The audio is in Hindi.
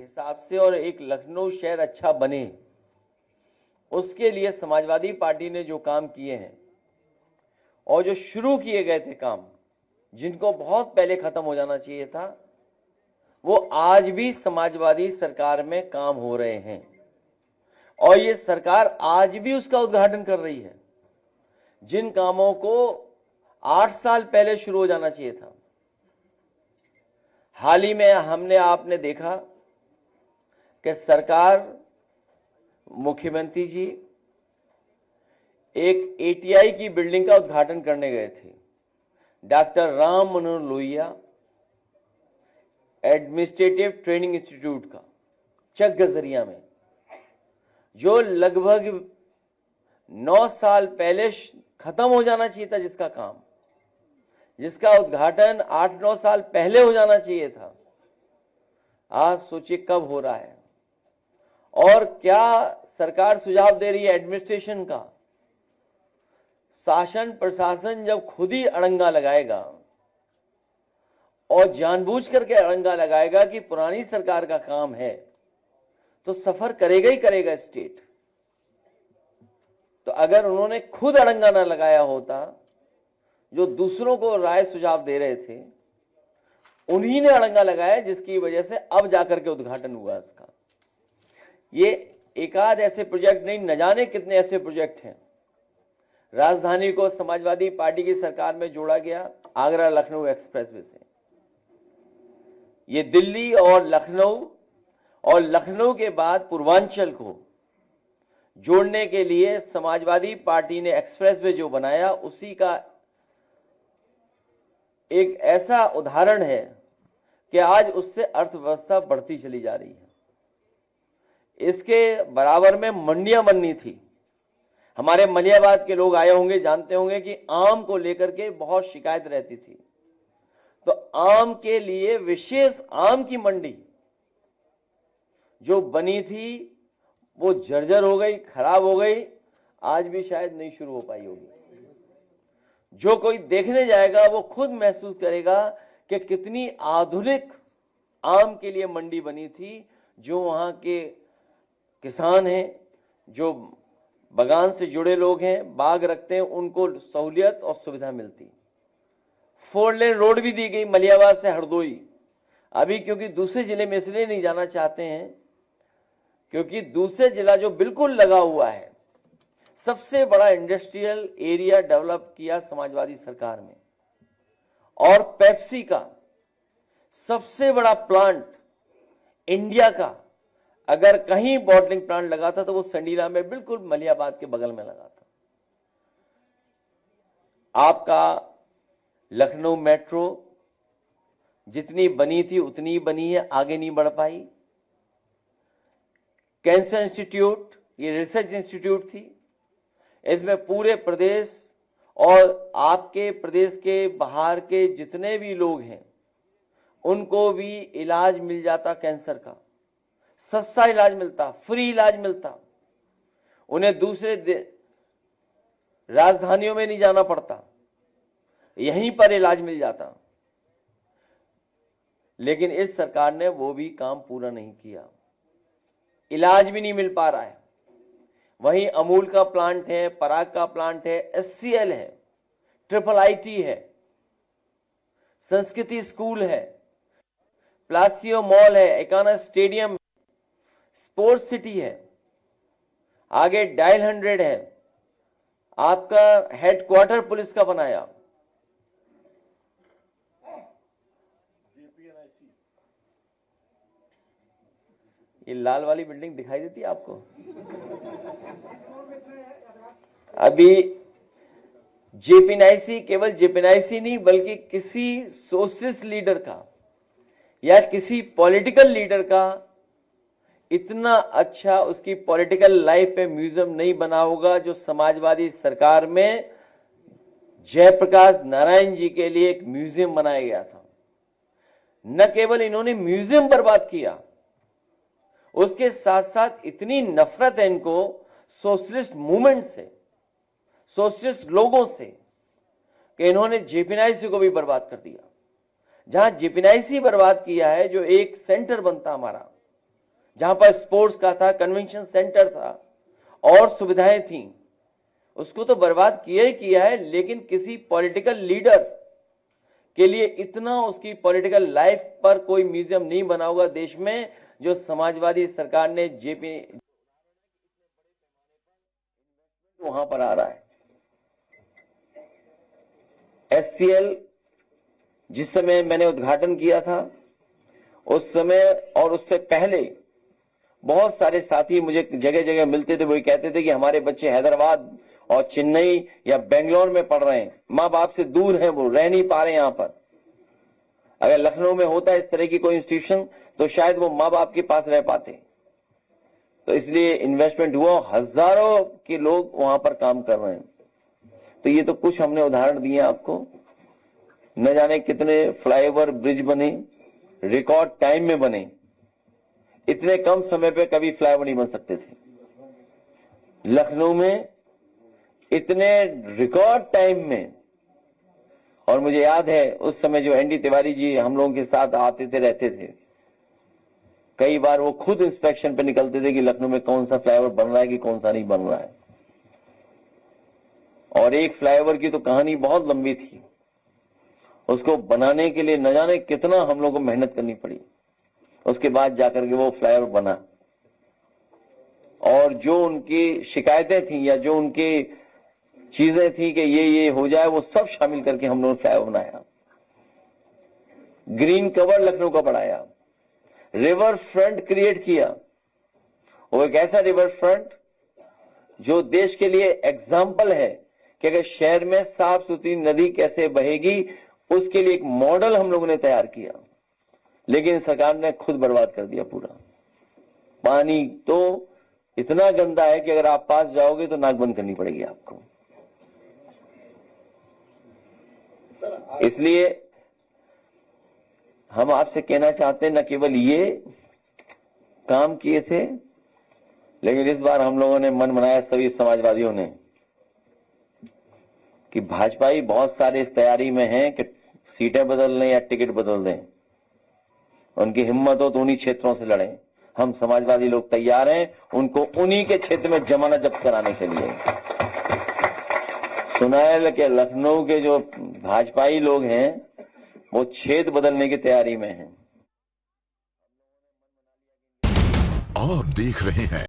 हिसाब से और एक लखनऊ शहर अच्छा बने, उसके लिए समाजवादी पार्टी ने जो काम किए हैं और जो शुरू किए गए थे काम, जिनको बहुत पहले खत्म हो जाना चाहिए था, वो आज भी समाजवादी सरकार में काम हो रहे हैं और ये सरकार आज भी उसका उद्घाटन कर रही है। जिन कामों को 8 साल पहले शुरू हो जाना चाहिए था, हाल ही में आपने देखा कि सरकार, मुख्यमंत्री जी एक एटीआई की बिल्डिंग का उद्घाटन करने गए थे। Doctor Ram Manohar Lohia administrative training institute का चक गजरिया में, जो लगभग 9 साल पहले खत्म हो जाना चाहिए था, जिसका काम, जिसका उद्घाटन 8-9 साल पहले हो जाना चाहिए था, आज सोचिए कब हो रहा है। और क्या सरकार सुझाव दे रही है एडमिनिस्ट्रेशन का? शासन प्रशासन जब खुद ही अड़ंगा लगाएगा और जानबूझ करके अड़ंगा लगाएगा कि पुरानी सरकार का काम है, तो सफर करेगा ही करेगा स्टेट। तो अगर उन्होंने खुद अड़ंगा ना लगाया होता, जो दूसरों को राय सुझाव दे रहे थे, उन्हीं ने अड़ंगा लगाया, जिसकी वजह से अब जाकर के उद्घाटन हुआ इसका। ये एकाध ऐसे प्रोजेक्ट नहीं, न जाने कितने ऐसे प्रोजेक्ट हैं। राजधानी को समाजवादी पार्टी की सरकार में जोड़ा गया आगरा लखनऊ एक्सप्रेसवे से। ये दिल्ली और लखनऊ के बाद पूर्वांचल को जोड़ने के लिए समाजवादी पार्टी ने एक्सप्रेसवे जो बनाया, उसी का एक ऐसा उदाहरण है कि आज उससे अर्थव्यवस्था बढ़ती चली जा रही है। इसके बराबर में मंडियां बननी थी। हमारे मलियाबाद के लोग आए होंगे, जानते होंगे कि आम को लेकर के बहुत शिकायत रहती थी, तो आम के लिए विशेष आम की मंडी जो बनी थी, वो जर्जर हो गई, खराब हो गई, आज भी शायद नहीं शुरू हो पाई होगी। जो कोई देखने जाएगा वो खुद महसूस करेगा कि कितनी आधुनिक आम के लिए मंडी बनी थी। जो वहां के किसान हैं, जो बागान से जुड़े लोग हैं, बाग रखते हैं, उनको सहूलियत और सुविधा मिलती। 4 लेन रोड भी दी गई मलियाबाद से हरदोई। अभी क्योंकि दूसरे जिले में इसलिए नहीं जाना चाहते हैं क्योंकि दूसरे जिला जो बिल्कुल लगा हुआ है, सबसे बड़ा इंडस्ट्रियल एरिया डेवलप किया समाजवादी सरकार में, और पेप्सी का सबसे बड़ा प्लांट इंडिया का अगर कहीं बॉटलिंग प्लांट लगा था तो वो संडीला में, बिल्कुल मलियाबाद के बगल में लगा था। आपका लखनऊ मेट्रो जितनी बनी थी उतनी ही बनी है, आगे नहीं बढ़ पाई। कैंसर इंस्टीट्यूट, ये रिसर्च इंस्टीट्यूट थी, इसमें पूरे प्रदेश और आपके प्रदेश के बाहर के जितने भी लोग हैं उनको भी इलाज मिल जाता, कैंसर का सस्ता इलाज मिलता, फ्री इलाज मिलता। उन्हें दूसरे राजधानियों में नहीं जाना पड़ता, यहीं पर इलाज मिल जाता। लेकिन इस सरकार ने वो भी काम पूरा नहीं किया, इलाज भी नहीं मिल पा रहा है। वहीं अमूल का प्लांट है, पराग का प्लांट है, एचसीएल है, IIIT है, संस्कृति स्कूल है, प्लासियो मॉल है, एकाना स्टेडियम, स्पोर्ट्स सिटी है, आगे डायल 100 है, आपका हेडक्वार्टर पुलिस का बनाया, ये लाल वाली बिल्डिंग दिखाई देती है आपको? अभी जेपीएनआईसी केवल जेपीएनआईसी नहीं बल्कि किसी सोशलिस्ट लीडर का या किसी पॉलिटिकल लीडर का इतना अच्छा उसकी पॉलिटिकल लाइफ पे म्यूजियम नहीं बना होगा जो समाजवादी सरकार में जयप्रकाश नारायण जी के लिए एक म्यूजियम बनाया गया था। न केवल इन्होंने म्यूजियम बर्बाद किया, उसके साथ साथ इतनी नफरत है इनको सोशलिस्ट मूवमेंट से, सोशलिस्ट लोगों से, कि इन्होंने जेपीएनआईसी को भी बर्बाद कर दिया। जहां जेपीएनआईसी बर्बाद किया है, जो एक सेंटर बनता हमारा, जहां पर स्पोर्ट्स का था, कन्वेंशन सेंटर था और सुविधाएं थी, उसको तो बर्बाद किया ही किया है। लेकिन किसी पॉलिटिकल लीडर के लिए इतना उसकी पॉलिटिकल लाइफ पर कोई म्यूजियम नहीं बना होगा देश में, जो समाजवादी सरकार ने जेपी वहां पर आ रहा है। SCL जिस समय मैंने उद्घाटन किया था, उस समय और उससे पहले बहुत सारे साथी मुझे जगह जगह मिलते थे, वो कहते थे कि हमारे बच्चे हैदराबाद और चेन्नई या बेंगलोर में पढ़ रहे हैं, माँ बाप से दूर हैं, वो रह नहीं पा रहे यहां पर। अगर लखनऊ में होता इस तरह की कोई इंस्टीट्यूशन तो शायद वो माँ बाप के पास रह पाते। तो इसलिए इन्वेस्टमेंट हुआ, हजारों के लोग वहां पर काम कर रहे हैं। तो ये तो कुछ हमने उदाहरण दिए आपको, न जाने कितने फ्लाईओवर ब्रिज बने, रिकॉर्ड टाइम में बने। इतने कम समय पे कभी फ्लाईओवर नहीं बन सकते थे। लखनऊ में इतने रिकॉर्ड टाइम में, और मुझे याद है उस समय जो ND तिवारी जी हम लोगों के साथ आते थे, रहते थे, कई बार वो खुद इंस्पेक्शन पे निकलते थे कि लखनऊ में कौन सा फ्लाईओवर बन रहा है कि कौन सा नहीं बन रहा है। और एक फ्लाईओवर की तो कहानी बहुत लंबी थी, उसको बनाने के लिए न जाने कितना हम लोग को मेहनत करनी पड़ी, उसके बाद जाकर के वो फ्लाईओवर बना। और जो उनकी शिकायतें थी या जो उनकी चीजें थी कि ये हो जाए, वो सब शामिल करके हम लोगों ने फ्लाईओवर बनाया। ग्रीन कवर लखनऊ का बढ़ाया, रिवर फ्रंट क्रिएट किया। वो एक ऐसा रिवर फ्रंट जो देश के लिए एग्जाम्पल है कि अगर शहर में साफ सुथरी नदी कैसे बहेगी, उसके लिए एक मॉडल हम लोगों ने तैयार किया। लेकिन सरकार ने खुद बर्बाद कर दिया पूरा। पानी तो इतना गंदा है कि अगर आप पास जाओगे तो नाक बंद करनी पड़ेगी आपको। इसलिए हम आपसे कहना चाहते हैं, न केवल ये काम किए थे, लेकिन इस बार हम लोगों ने मन बनाया, सभी समाजवादियों ने, कि भाजपाई बहुत सारे इस तैयारी में हैं कि सीटें बदल लें या टिकट बदल दें, उनकी हिम्मत हो तो उन्हीं क्षेत्रों से लड़ें। हम समाजवादी लोग तैयार हैं उनको उन्हीं के क्षेत्र में जमानत जब्त कराने के लिए। सुनायल के लखनऊ के जो भाजपाई लोग हैं वो क्षेत्र बदलने की तैयारी में हैं। आप देख रहे हैं